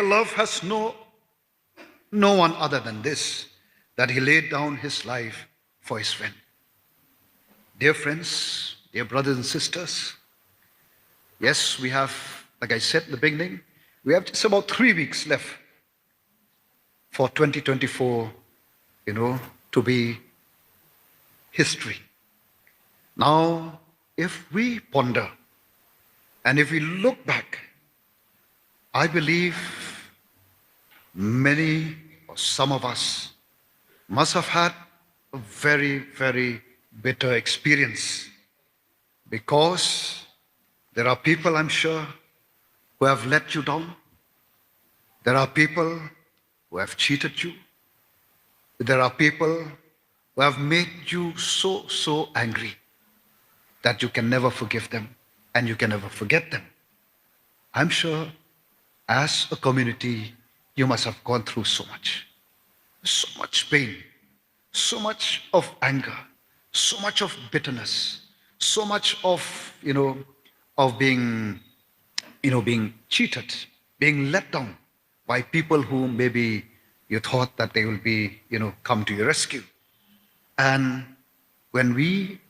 Love has no one other than this, that he laid down his life for his friend. Dear friends, dear brothers and sisters, yes, we have, like I said in the beginning, we have just about 3 weeks left for 2024, to be history. Now, if we ponder and if we look back, I believe many or some of us must have had a very, very bitter experience, because there are people, I'm sure, who have let you down. There are people who have cheated you. There are people who have made you so angry that you can never forgive them and you can never forget them. I'm sure as a community, you must have gone through so much pain, so much of anger, so much of bitterness, so much of, of being cheated, being let down by people who maybe you thought that they will be, come to your rescue. And when we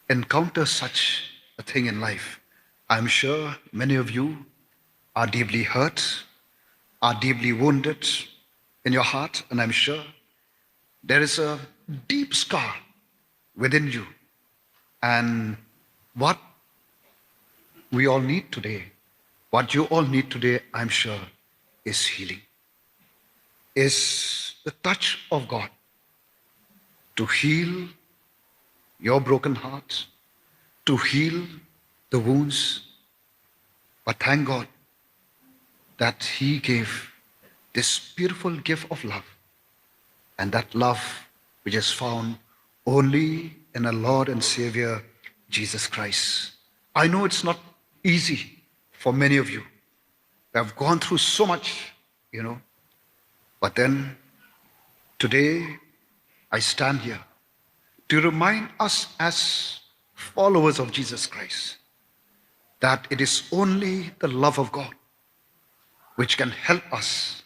encounter such a thing in life, I'm sure many of you are deeply hurt, are deeply wounded in your heart, and I'm sure there is a deep scar within you. And what we all need today, what you all need today, I'm sure, is healing, is the touch of God to heal your broken heart, to heal the wounds. But thank God that He gave this beautiful gift of love, and that love which is found only in our Lord and Savior, Jesus Christ. I know it's not easy for many of you. They have gone through so much, but then today I stand here to remind us as followers of Jesus Christ that it is only the love of God which can help us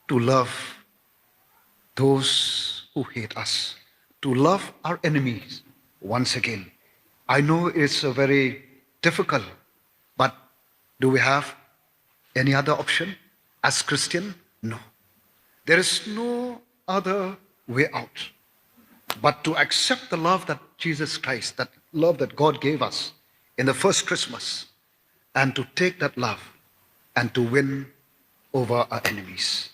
to love those who hate us, to love our enemies once again. I know it's a very difficult, but do we have any other option as Christian? No. There is no other way out but to accept the love that Jesus Christ, that love that God gave us in the first Christmas, and to take that love and to win over our enemies.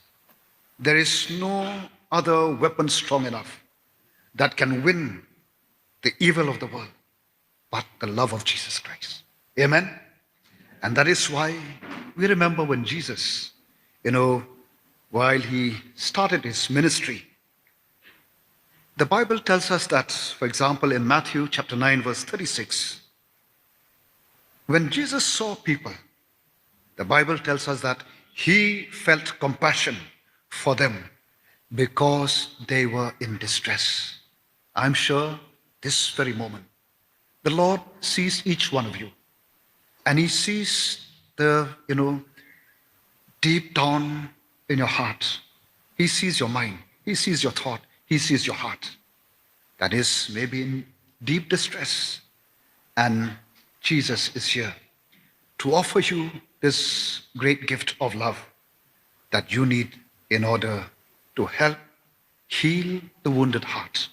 There is no other weapon strong enough that can win the evil of the world but the love of Jesus Christ. Amen? And that is why we remember when Jesus, while he started his ministry, the Bible tells us that, for example, in Matthew chapter 9, verse 36, when Jesus saw people, the Bible tells us that he felt compassion for them because they were in distress. I'm sure this very moment, the Lord sees each one of you, and he sees the, deep down in your heart. He sees your mind. He sees your thought. He sees your heart. That is maybe in deep distress. And Jesus is here to offer you this great gift of love that you need in order to help heal the wounded heart,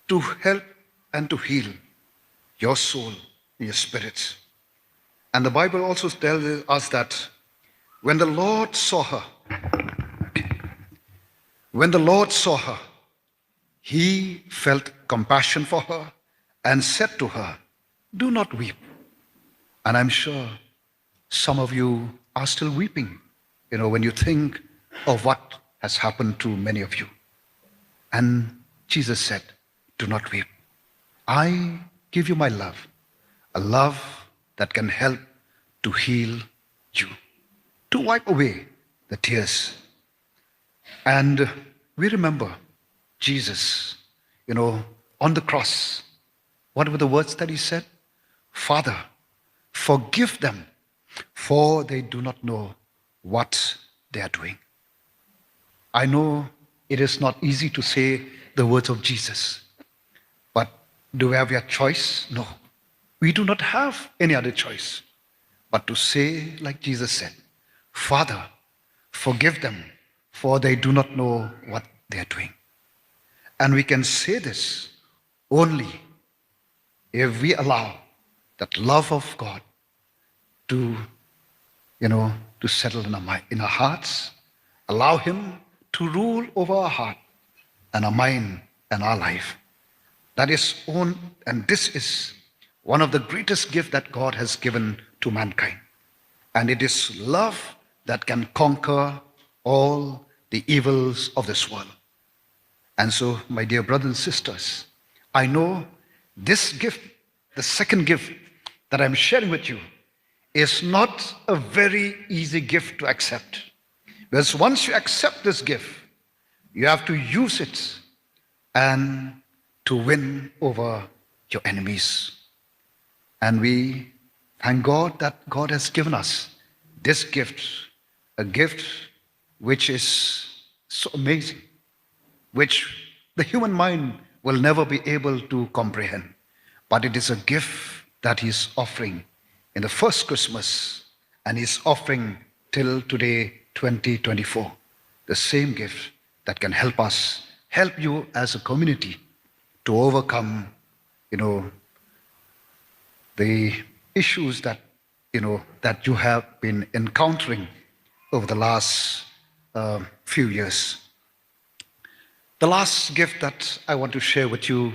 to help and to heal your soul, your spirit. And the Bible also tells us that when the Lord saw her, he felt compassion for her and said to her, "Do not weep." And I'm sure some of you are still weeping, when you think of what has happened to many of you. And Jesus said, "Do not weep. I give you my love, a love that can help to heal you, to wipe away the tears." And we remember Jesus, on the cross. What were the words that he said? "Father, forgive them, for they do not know what they are doing. I know it is not easy to say the words of Jesus, but do we have a choice? No. We do not have any other choice but to say, like Jesus said, Father, forgive them, for they do not know what they are doing. And we can say this only if we allow that love of God to, to settle in our hearts, allow Him to rule over our heart and our mind and our life. And this is one of the greatest gifts that God has given to mankind. And it is love that can conquer all the evils of this world. And so, my dear brothers and sisters, I know this gift, the second gift that I'm sharing with you, is not a very easy gift to accept. Because once you accept this gift, you have to use it and to win over your enemies. And we thank God that God has given us this gift, a gift which is so amazing, which the human mind will never be able to comprehend. But it is a gift that He is offering in the first Christmas, and He is offering till today, 2024. The same gift that can help us, help you as a community to overcome, the issues that, that you have been encountering over the last few years. The last gift that I want to share with you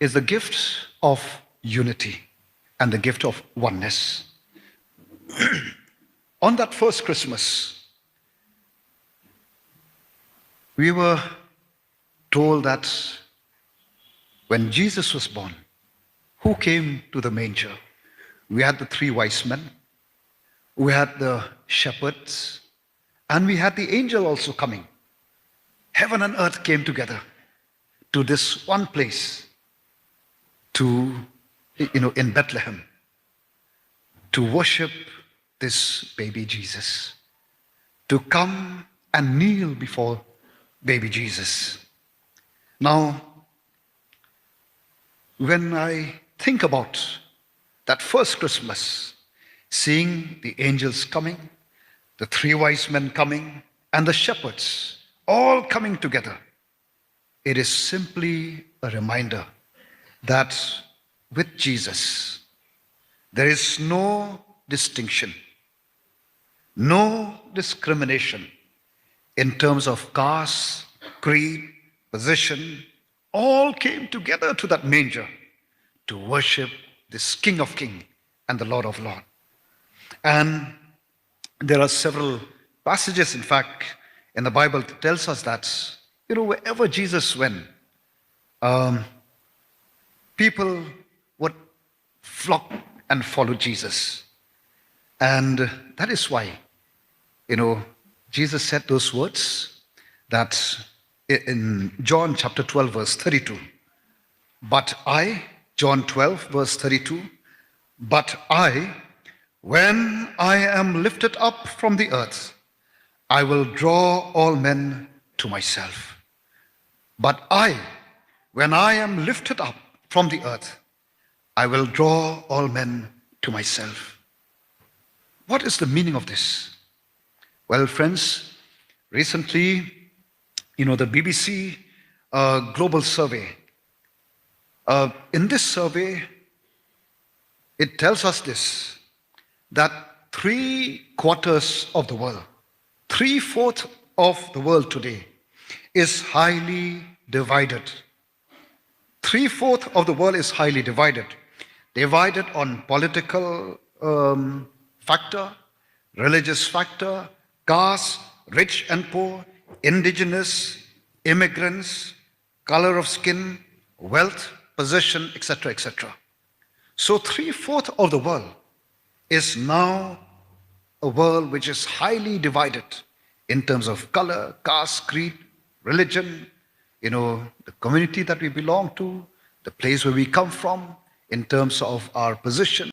is the gift of unity and the gift of oneness. On that first Christmas, we were told that when Jesus was born, who came to the manger? We had the 3 wise men, we had the shepherds, and we had the angel also coming. Heaven and earth came together to this one place, in Bethlehem, to worship this baby Jesus, to come and kneel before baby Jesus. Now, when I think about that first Christmas, seeing the angels coming, the 3 wise men coming, and the shepherds all coming together, it is simply a reminder that with Jesus, there is no distinction, no discrimination in terms of caste, creed, position. All came together to that manger to worship this King of Kings and the Lord of Lords. And there are several passages, in fact, in the Bible that tells us that, wherever Jesus went, people would flock and follow Jesus. And that is why, Jesus said those words that in John chapter 12, verse 32. But I, John 12, verse 32, but I, when I am lifted up from the earth, I will draw all men to myself. But I, when I am lifted up from the earth, I will draw all men to myself. What is the meaning of this? Well, friends, recently, the BBC Global Survey, in this survey, it tells us this, that 3/4 of the world, 3/4 of the world today is highly divided. 3/4 of the world is highly divided. Divided on political factor, religious factor, caste, rich and poor, indigenous, immigrants, color of skin, wealth, position, etc., etc. So 3/4 of the world is now a world which is highly divided in terms of color, caste, creed, religion, the community that we belong to, the place where we come from, in terms of our position.